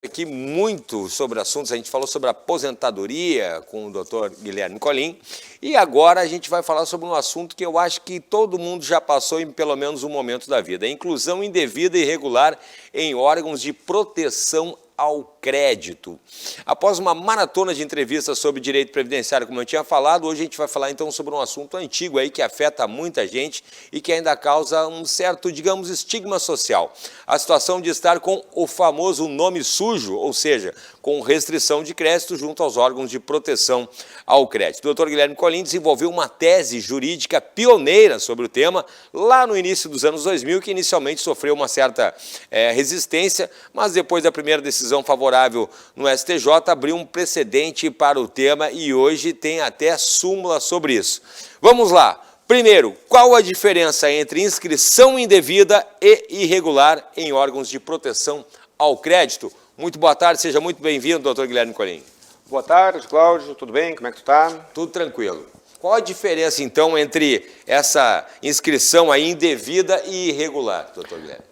aqui muito sobre assuntos, a gente falou sobre aposentadoria com o Dr. Guilherme Colin, e agora a gente vai falar sobre um assunto que eu acho que todo mundo já passou em pelo menos um momento da vida, a inclusão indevida e irregular em órgãos de proteção ao crédito. Após uma maratona de entrevistas sobre direito previdenciário, como eu tinha falado, hoje a gente vai falar então sobre um assunto antigo aí que afeta muita gente e que ainda causa um certo, digamos, estigma social. A situação de estar com o famoso nome sujo, ou seja, com restrição de crédito junto aos órgãos de proteção ao crédito. O Dr. Guilherme Colin desenvolveu uma tese jurídica pioneira sobre o tema lá no início dos anos 2000, que inicialmente sofreu uma certa resistência, mas depois da primeira decisão favorável no STJ, abriu um precedente para o tema e hoje tem até súmula sobre isso. Vamos lá. Primeiro, qual a diferença entre inscrição indevida e irregular em órgãos de proteção ao crédito? Muito boa tarde, seja muito bem-vindo, doutor Guilherme Colin. Boa tarde, Cláudio, tudo bem? Como é que tu tá? Tudo tranquilo. Qual a diferença, então, entre essa inscrição aí indevida e irregular, doutor Guilherme?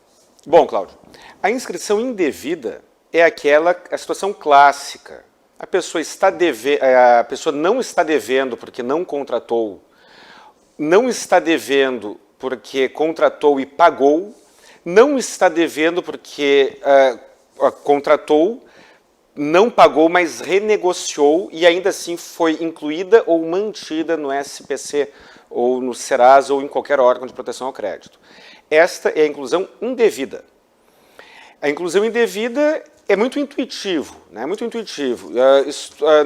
Bom, Cláudio, a inscrição indevida é a situação clássica. A pessoa não está devendo porque não contratou, não está devendo porque contratou e pagou, não está devendo porque contratou, não pagou, mas renegociou e ainda assim foi incluída ou mantida no SPC ou no Serasa ou em qualquer órgão de proteção ao crédito. Esta é a inclusão indevida. A inclusão indevida é muito intuitivo, né? Muito intuitivo.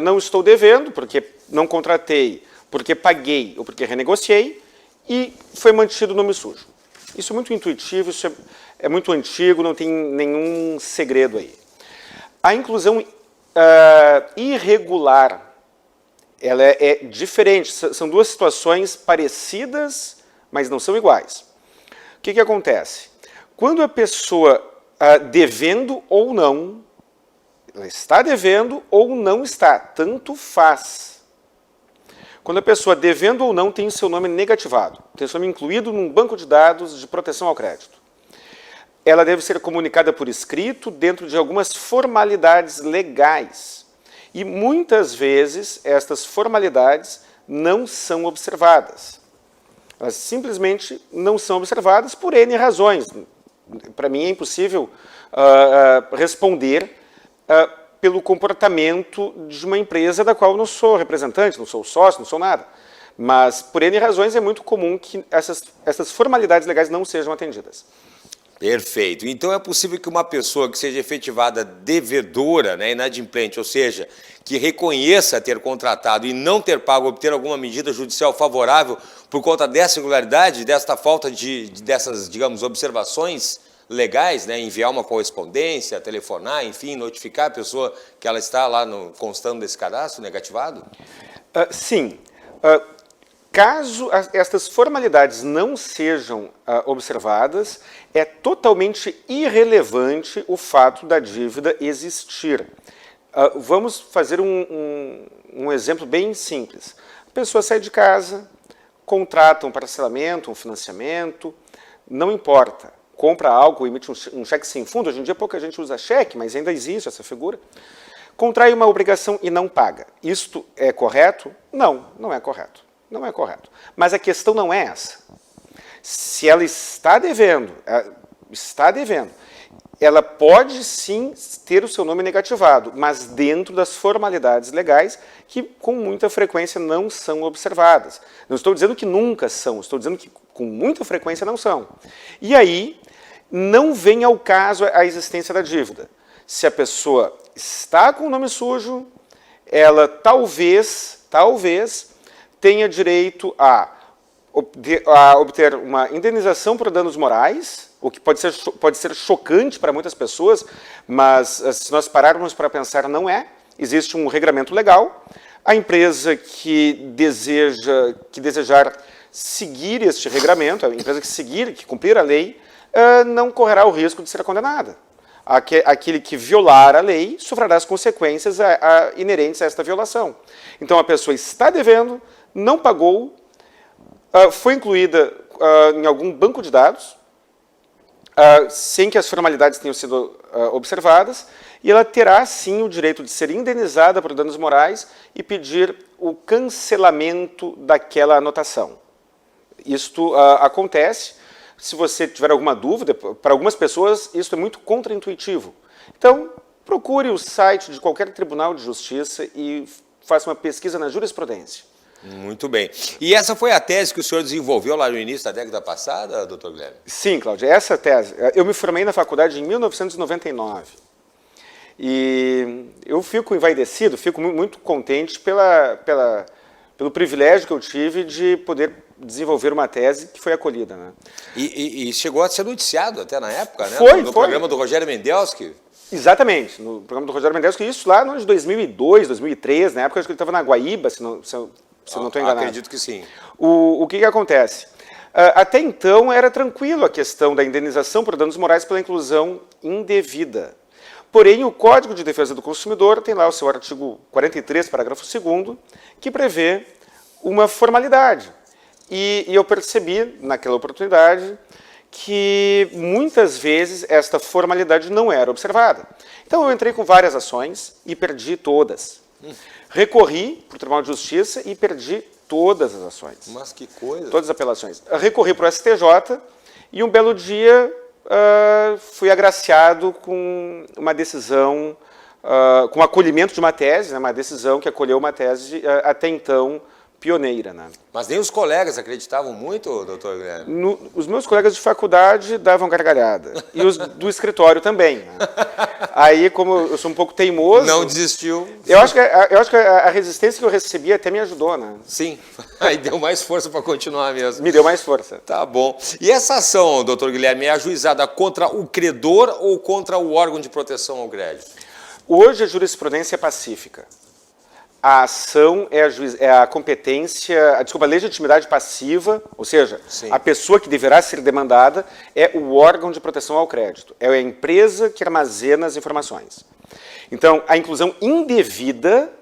Não estou devendo porque não contratei, porque paguei ou porque renegociei e foi mantido o nome sujo. Isso é muito intuitivo, isso é muito antigo, não tem nenhum segredo aí. A inclusão irregular, ela é diferente, são duas situações parecidas, mas não são iguais. O que acontece? Quando a pessoa devendo ou não, ela está devendo ou não está, tanto faz. Quando a pessoa devendo ou não tem o seu nome negativado, tem o seu nome incluído num banco de dados de proteção ao crédito, ela deve ser comunicada por escrito dentro de algumas formalidades legais. E muitas vezes estas formalidades não são observadas. Elas simplesmente não são observadas por N razões. Para mim é impossível responder pelo comportamento de uma empresa da qual eu não sou representante, não sou sócio, não sou nada. Mas por N razões é muito comum que essas formalidades legais não sejam atendidas. Perfeito. Então é possível que uma pessoa que seja efetivada devedora, né, inadimplente, ou seja, que reconheça ter contratado e não ter pago, obter alguma medida judicial favorável por conta dessa irregularidade, desta falta dessas, digamos, observações legais, né, enviar uma correspondência, telefonar, enfim, notificar a pessoa que ela está lá constando desse cadastro negativado? Sim. Caso estas formalidades não sejam observadas, é totalmente irrelevante o fato da dívida existir. Vamos fazer um exemplo bem simples. A pessoa sai de casa, contrata um parcelamento, um financiamento, não importa, compra algo, emite um cheque sem fundo, hoje em dia pouca gente usa cheque, mas ainda existe essa figura, contrai uma obrigação e não paga. Isto é correto? Não, não é correto. Não é correto. Mas a questão não é essa. Se ela está devendo, ela pode sim ter o seu nome negativado, mas dentro das formalidades legais que com muita frequência não são observadas. Não estou dizendo que nunca são, estou dizendo que com muita frequência não são. E aí não vem ao caso a existência da dívida. Se a pessoa está com o nome sujo, ela talvez tenha direito a obter uma indenização por danos morais, o que pode ser chocante para muitas pessoas, mas se nós pararmos para pensar, não é. Existe um regramento legal. A empresa que desejar seguir este regramento, a empresa que cumprir a lei, não correrá o risco de ser condenada. Aquele que violar a lei sofrerá as consequências inerentes a esta violação. Então a pessoa está devendo, não pagou, foi incluída em algum banco de dados, sem que as formalidades tenham sido observadas, e ela terá, sim, o direito de ser indenizada por danos morais e pedir o cancelamento daquela anotação. Isto acontece, se você tiver alguma dúvida, para algumas pessoas isso é muito contraintuitivo. Então, procure o site de qualquer tribunal de justiça e faça uma pesquisa na jurisprudência. Muito bem. E essa foi a tese que o senhor desenvolveu lá no início da década passada, doutor Guilherme? Sim, Cláudia, essa tese. Eu me formei na faculdade em 1999. E eu fico envaidecido, fico muito contente pelo privilégio que eu tive de poder desenvolver uma tese que foi acolhida. Né? E chegou a ser noticiado até na época, né? No Foi. programa do Rogério Mendelski. Exatamente, no programa do Rogério Mendelski, isso lá no ano de 2002, 2003, na época acho que ele estava na Guaíba, se não estou enganado. Acredito que sim. O que acontece? Até então era tranquilo a questão da indenização por danos morais pela inclusão indevida. Porém, o Código de Defesa do Consumidor tem lá o seu artigo 43, parágrafo 2º, que prevê uma formalidade. E eu percebi, naquela oportunidade, que muitas vezes esta formalidade não era observada. Então, eu entrei com várias ações e perdi todas. Recorri para o Tribunal de Justiça e perdi todas as ações. Mas que coisa! Todas as apelações. Recorri para o STJ e um belo dia fui agraciado com uma decisão, com o acolhimento de uma tese, né, uma decisão que acolheu uma tese até então pioneira. Né? Mas nem os colegas acreditavam muito, doutor Guilherme? Os meus colegas de faculdade davam gargalhada. E os do escritório também. Né? Aí, como eu sou um pouco teimoso... Não desistiu. Eu acho que a resistência que eu recebi até me ajudou. Né? Sim. Aí deu mais força para continuar mesmo. Me deu mais força. Tá bom. E essa ação, doutor Guilherme, é ajuizada contra o credor ou contra o órgão de proteção ao crédito? Hoje a jurisprudência é pacífica. A ação é a competência, a legitimidade passiva, ou seja, Sim. A pessoa que deverá ser demandada é o órgão de proteção ao crédito, é a empresa que armazena as informações. Então, a inclusão indevida,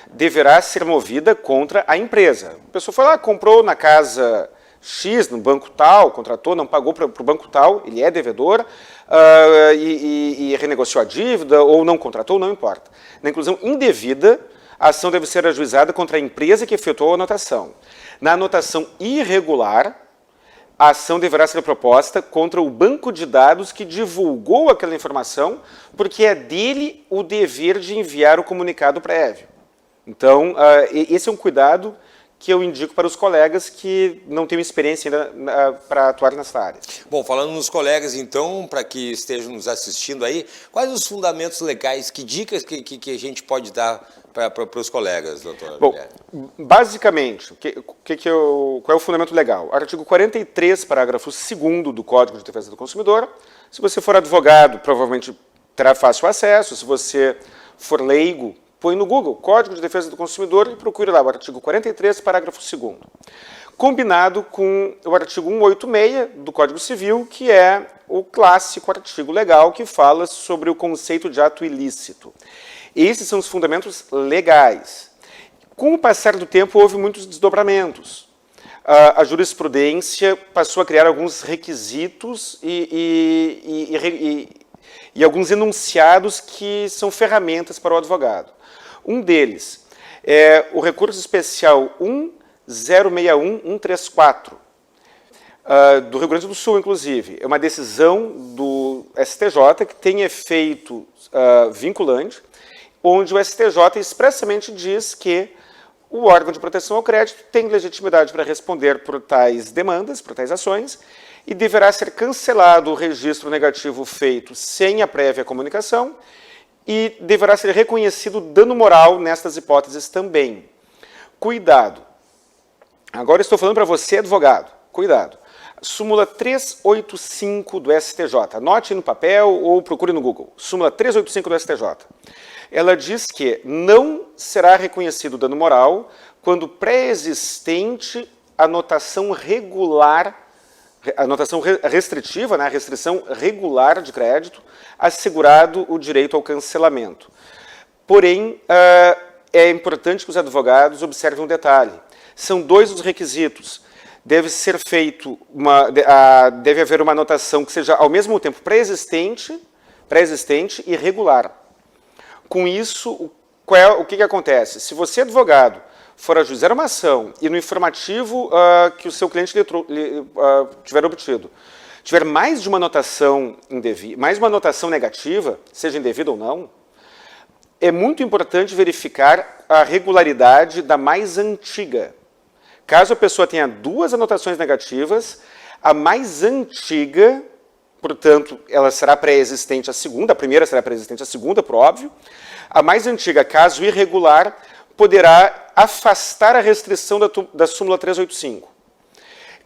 deverá ser movida contra a empresa. A pessoa foi lá, comprou na casa X, no banco tal, contratou, não pagou para o banco tal, ele é devedor, e renegociou a dívida, ou não contratou, não importa. Na inclusão indevida, a ação deve ser ajuizada contra a empresa que efetuou a anotação. Na anotação irregular, a ação deverá ser proposta contra o banco de dados que divulgou aquela informação, porque é dele o dever de enviar o comunicado prévio. Então, esse é um cuidado que eu indico para os colegas que não têm experiência ainda para atuar nessa área. Bom, falando nos colegas, então, para que estejam nos assistindo aí, quais os fundamentos legais, que dicas que a gente pode dar para os colegas, doutor? Bom, basicamente, qual é o fundamento legal? Artigo 43, parágrafo 2º do Código de Defesa do Consumidor. Se você for advogado, provavelmente terá fácil acesso. Se você for leigo, põe no Google, Código de Defesa do Consumidor, e procure lá o artigo 43, parágrafo 2º. Combinado com o artigo 186 do Código Civil, que é o clássico artigo legal que fala sobre o conceito de ato ilícito. Esses são os fundamentos legais. Com o passar do tempo, houve muitos desdobramentos. A jurisprudência passou a criar alguns requisitos e alguns enunciados que são ferramentas para o advogado. Um deles é o recurso especial 1061134, do Rio Grande do Sul, inclusive. É uma decisão do STJ que tem efeito vinculante, onde o STJ expressamente diz que o órgão de proteção ao crédito tem legitimidade para responder por tais demandas, por tais ações, e deverá ser cancelado o registro negativo feito sem a prévia comunicação, e deverá ser reconhecido dano moral nestas hipóteses também. Cuidado. Agora estou falando para você, advogado. Cuidado. Súmula 385 do STJ. Anote no papel ou procure no Google. Súmula 385 do STJ. Ela diz que não será reconhecido dano moral quando pré-existente anotação regular, anotação restritiva, né, a restrição regular de crédito, assegurado o direito ao cancelamento. Porém, é importante que os advogados observem um detalhe. São dois os requisitos. deve ser feito deve haver uma anotação que seja ao mesmo tempo pré-existente e regular. Com isso, o que acontece? Se você, advogado, for ajuizar uma ação e no informativo que o seu cliente tiver obtido, tiver mais de uma anotação mais uma anotação negativa, seja indevida ou não, é muito importante verificar a regularidade da mais antiga. Caso a pessoa tenha duas anotações negativas, a mais antiga, portanto, ela será pré-existente à segunda, a primeira será pré-existente à segunda, por óbvio. A mais antiga, caso irregular, poderá afastar a restrição da súmula 385.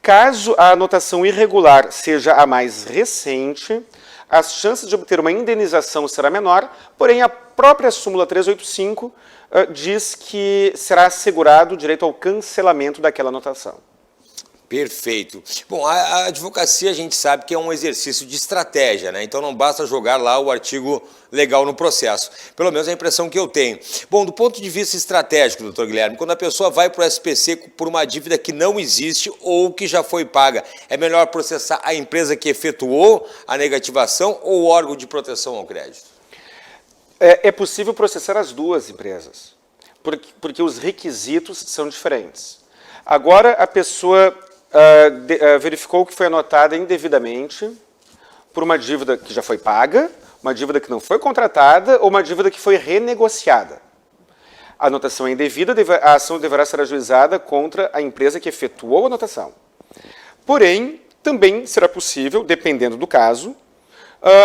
Caso a anotação irregular seja a mais recente, as chances de obter uma indenização será menor, porém a própria súmula 385 diz que será assegurado o direito ao cancelamento daquela anotação. Perfeito. Bom, a advocacia a gente sabe que é um exercício de estratégia, né? Então não basta jogar lá o artigo legal no processo. Pelo menos é a impressão que eu tenho. Bom, do ponto de vista estratégico, doutor Guilherme, quando a pessoa vai para o SPC por uma dívida que não existe ou que já foi paga, é melhor processar a empresa que efetuou a negativação ou o órgão de proteção ao crédito? É possível processar as duas empresas, porque os requisitos são diferentes. Agora, a pessoa verificou que foi anotada indevidamente por uma dívida que já foi paga, uma dívida que não foi contratada ou uma dívida que foi renegociada. A anotação é indevida, a ação deverá ser ajuizada contra a empresa que efetuou a anotação. Porém, também será possível, dependendo do caso,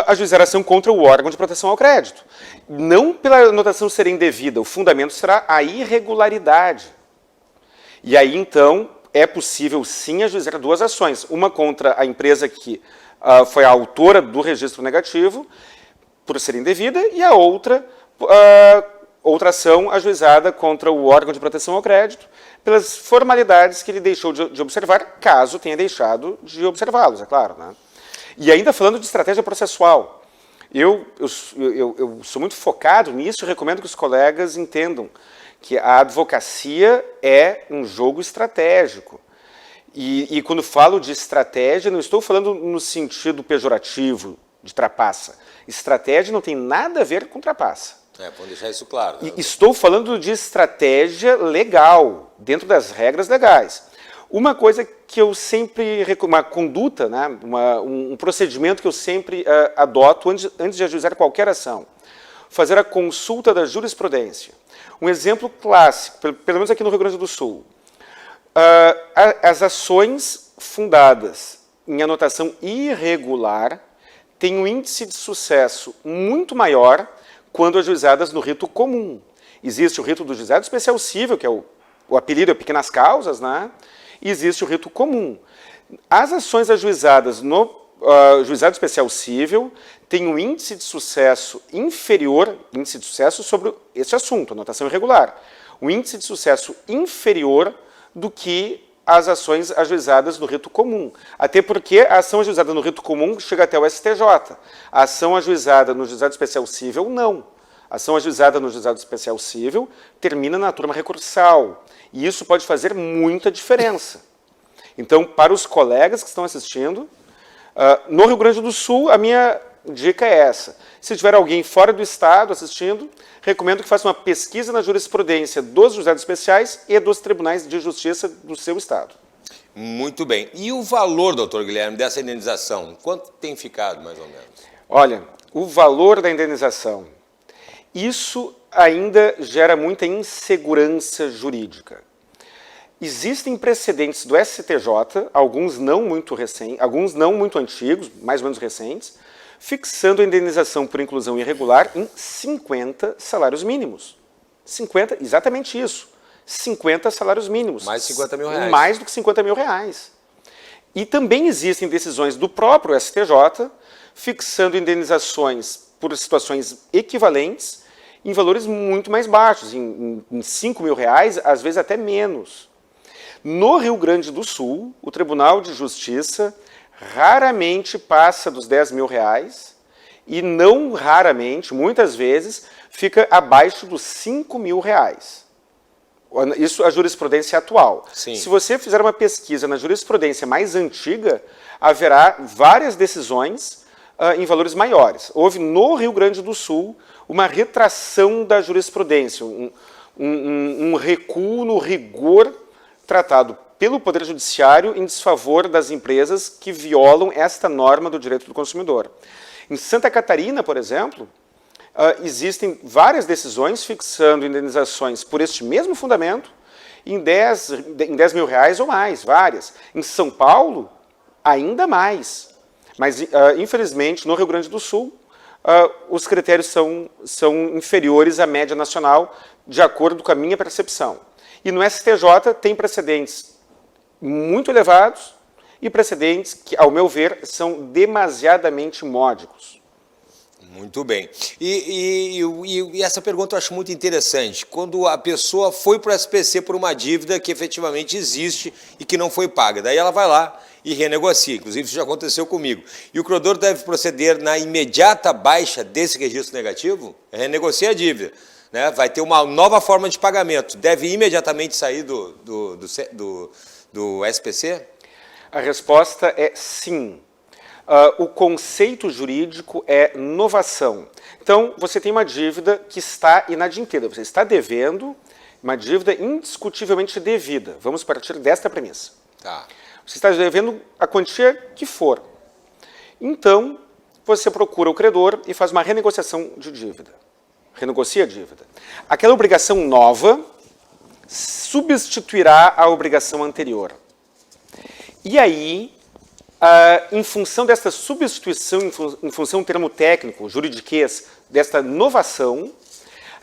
ajuizar a ação contra o órgão de proteção ao crédito. Não pela anotação ser indevida, o fundamento será a irregularidade. E aí, então, é possível, sim, ajuizar duas ações. Uma contra a empresa que foi a autora do registro negativo, por ser indevida, e a outra ação ajuizada contra o órgão de proteção ao crédito, pelas formalidades que ele deixou de observar, caso tenha deixado de observá-los, é claro, né? E ainda falando de estratégia processual, eu sou muito focado nisso e recomendo que os colegas entendam que a advocacia é um jogo estratégico. E quando falo de estratégia, não estou falando no sentido pejorativo de trapaça. Estratégia não tem nada a ver com trapaça. Vamos deixar isso claro. Né? Estou falando de estratégia legal, dentro das regras legais. Uma coisa que eu sempre recomendo, uma conduta, né, um procedimento que eu sempre adoto antes de ajuizar qualquer ação, fazer a consulta da jurisprudência. Um exemplo clássico, pelo menos aqui no Rio Grande do Sul, as ações fundadas em anotação irregular têm um índice de sucesso muito maior quando ajuizadas no rito comum. Existe o rito do juizado especial cível, que é o apelido é pequenas causas, né? E existe o rito comum. As ações ajuizadas no juizado especial cível têm um índice de sucesso inferior, índice de sucesso sobre esse assunto, anotação irregular, um índice de sucesso inferior do que as ações ajuizadas no rito comum. Até porque a ação ajuizada no rito comum chega até o STJ. A ação ajuizada no juizado especial cível, não. A ação ajuizada no juizado especial cível termina na turma recursal. E isso pode fazer muita diferença. Então, para os colegas que estão assistindo, no Rio Grande do Sul, a minha dica é essa. Se tiver alguém fora do estado assistindo, recomendo que faça uma pesquisa na jurisprudência dos juizados especiais e dos tribunais de justiça do seu estado. Muito bem. E o valor, doutor Guilherme, dessa indenização? Quanto tem ficado, mais ou menos? Olha, o valor da indenização, isso ainda gera muita insegurança jurídica. Existem precedentes do STJ, alguns não muito antigos, mais ou menos recentes, fixando a indenização por inclusão irregular em 50 salários mínimos. 50, exatamente isso. 50 salários mínimos. Mais de 50 mil reais. Mais do que 50 mil reais. E também existem decisões do próprio STJ fixando indenizações por situações equivalentes em valores muito mais baixos, em 5 mil reais, às vezes até menos. No Rio Grande do Sul, o Tribunal de Justiça raramente passa dos 10 mil reais e não raramente, muitas vezes, fica abaixo dos 5 mil reais. Isso a jurisprudência atual. Sim. Se você fizer uma pesquisa na jurisprudência mais antiga, haverá várias decisões em valores maiores. Houve no Rio Grande do Sul uma retração da jurisprudência, um recuo no rigor tratado pelo Poder Judiciário em desfavor das empresas que violam esta norma do direito do consumidor. Em Santa Catarina, por exemplo, existem várias decisões fixando indenizações por este mesmo fundamento em 10 mil reais ou mais, várias. Em São Paulo, ainda mais. Mas, infelizmente, no Rio Grande do Sul, os critérios são inferiores à média nacional, de acordo com a minha percepção. E no STJ tem precedentes muito elevados e precedentes que, ao meu ver, são demasiadamente módicos. Muito bem. E essa pergunta eu acho muito interessante. Quando a pessoa foi para o SPC por uma dívida que efetivamente existe e que não foi paga, daí ela vai lá e renegocia. Inclusive, isso já aconteceu comigo. E o credor deve proceder na imediata baixa desse registro negativo? Renegocia a dívida, né? Vai ter uma nova forma de pagamento. Deve imediatamente sair do SPC? A resposta é sim. O conceito jurídico é novação. Então, você tem uma dívida que está inadimplida. Você está devendo uma dívida indiscutivelmente devida. Vamos partir desta premissa. Tá. Você está devendo a quantia que for. Então, você procura o credor e faz uma renegociação de dívida. Renegocia a dívida. Aquela obrigação nova substituirá a obrigação anterior. E aí, em função desta substituição, em função do termo técnico, juridiquês, desta novação,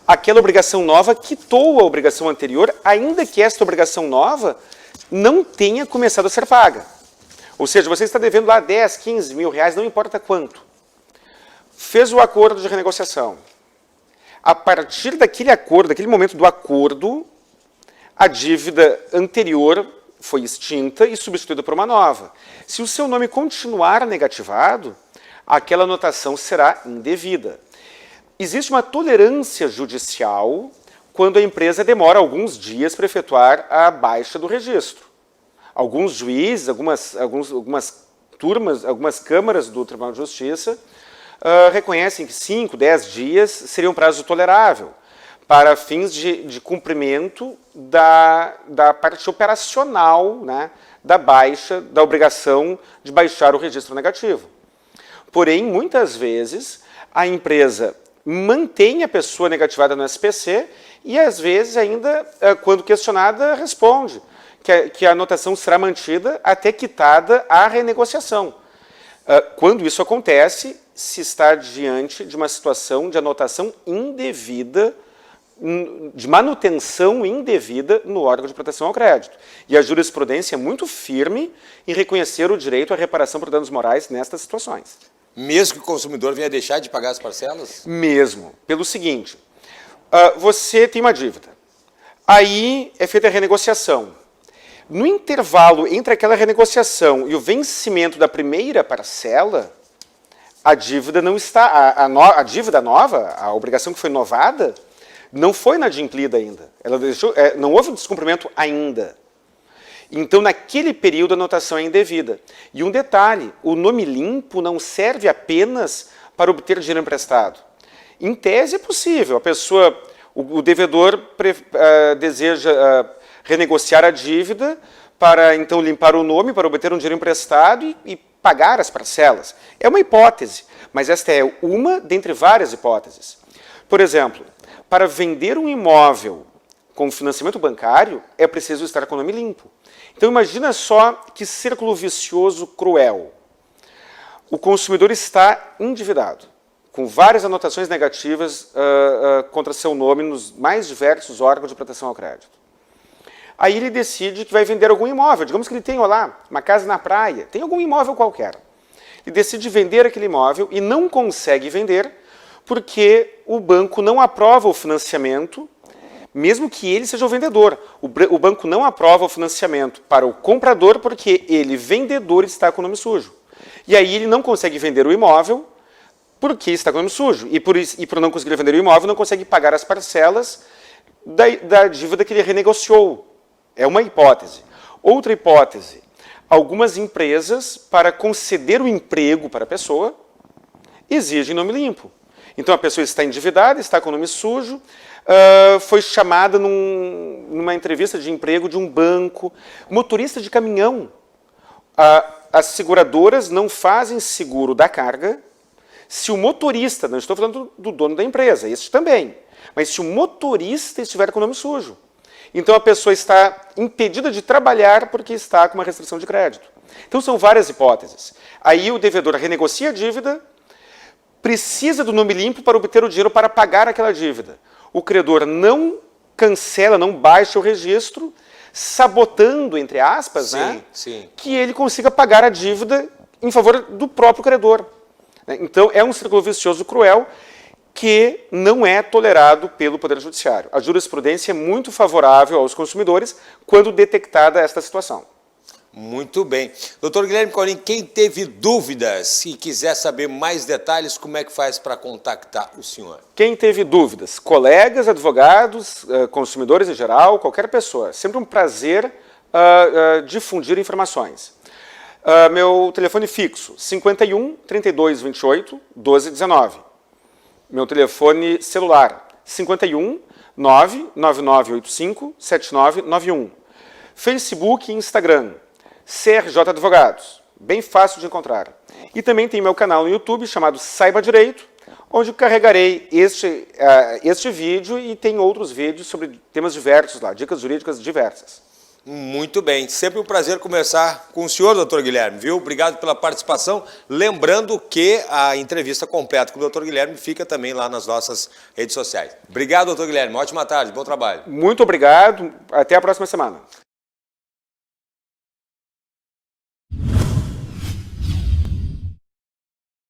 aquela obrigação nova quitou a obrigação anterior, ainda que esta obrigação nova não tenha começado a ser paga. Ou seja, você está devendo lá 10, 15 mil reais, não importa quanto. Fez o acordo de renegociação. A partir daquele acordo, daquele momento do acordo, a dívida anterior foi extinta e substituída por uma nova. Se o seu nome continuar negativado, aquela anotação será indevida. Existe uma tolerância judicial quando a empresa demora alguns dias para efetuar a baixa do registro. Alguns juízes, algumas turmas, algumas câmaras do Tribunal de Justiça reconhecem que 5, 10 dias seria um prazo tolerável para fins de cumprimento da parte operacional, né, da obrigação de baixar o registro negativo. Porém, muitas vezes, a empresa mantém a pessoa negativada no SPC e, às vezes, ainda, quando questionada, responde que a anotação será mantida até quitada a renegociação. Quando isso acontece, se está diante de uma situação de anotação indevida, de manutenção indevida no órgão de proteção ao crédito. E a jurisprudência é muito firme em reconhecer o direito à reparação por danos morais nestas situações. Mesmo que o consumidor venha deixar de pagar as parcelas? Mesmo. Pelo seguinte, você tem uma dívida. Aí é feita a renegociação. No intervalo entre aquela renegociação e o vencimento da primeira parcela, a dívida não está, a dívida nova, a obrigação que foi novada, não foi inadimplida ainda. Ela deixou, não houve descumprimento ainda. Então, naquele período, a anotação é indevida. E um detalhe, o nome limpo não serve apenas para obter dinheiro emprestado. Em tese é possível. A pessoa, o devedor deseja renegociar a dívida para, então, limpar o nome, para obter um dinheiro emprestado e pagar as parcelas. É uma hipótese, mas esta é uma dentre várias hipóteses. Por exemplo, para vender um imóvel com financiamento bancário, é preciso estar com o nome limpo. Então, imagina só que círculo vicioso cruel. O consumidor está endividado, com várias anotações negativas contra seu nome nos mais diversos órgãos de proteção ao crédito. Aí ele decide que vai vender algum imóvel. Digamos que ele tem lá uma casa na praia, tem algum imóvel qualquer. Ele decide vender aquele imóvel e não consegue vender porque o banco não aprova o financiamento, mesmo que ele seja o vendedor. O banco não aprova o financiamento para o comprador porque ele, vendedor, está com o nome sujo. E aí ele não consegue vender o imóvel porque está com o nome sujo. E por não conseguir vender o imóvel, não consegue pagar as parcelas da dívida que ele renegociou. É uma hipótese. Outra hipótese, algumas empresas, para conceder o emprego para a pessoa, exigem nome limpo. Então, a pessoa está endividada, está com o nome sujo, foi chamada numa entrevista de emprego de um banco, motorista de caminhão. As seguradoras não fazem seguro da carga se o motorista, não estou falando do dono da empresa, esse também, mas se o motorista estiver com o nome sujo. Então, a pessoa está impedida de trabalhar porque está com uma restrição de crédito. Então, são várias hipóteses. Aí, o devedor renegocia a dívida, precisa do nome limpo para obter o dinheiro para pagar aquela dívida. O credor não cancela, não baixa o registro, sabotando, entre aspas, que ele consiga pagar a dívida em favor do próprio credor. Então, é um círculo vicioso cruel que não é tolerado pelo Poder Judiciário. A jurisprudência é muito favorável aos consumidores quando detectada esta situação. Muito bem. Doutor Guilherme Colin, quem teve dúvidas e quiser saber mais detalhes, como é que faz para contactar o senhor? Quem teve dúvidas, colegas, advogados, consumidores em geral, qualquer pessoa. Sempre um prazer difundir informações. Meu telefone fixo, 51 32 28 12 19. Meu telefone celular, 51 99985 7991. Facebook e Instagram, CRJ Advogados, bem fácil de encontrar. E também tem meu canal no YouTube chamado Saiba Direito, onde carregarei este vídeo e tem outros vídeos sobre temas diversos lá, dicas jurídicas diversas. Muito bem, sempre um prazer conversar com o senhor, doutor Guilherme, viu? Obrigado pela participação. Lembrando que a entrevista completa com o doutor Guilherme fica também lá nas nossas redes sociais. Obrigado, doutor Guilherme. Ótima tarde, bom trabalho. Muito obrigado. Até a próxima semana.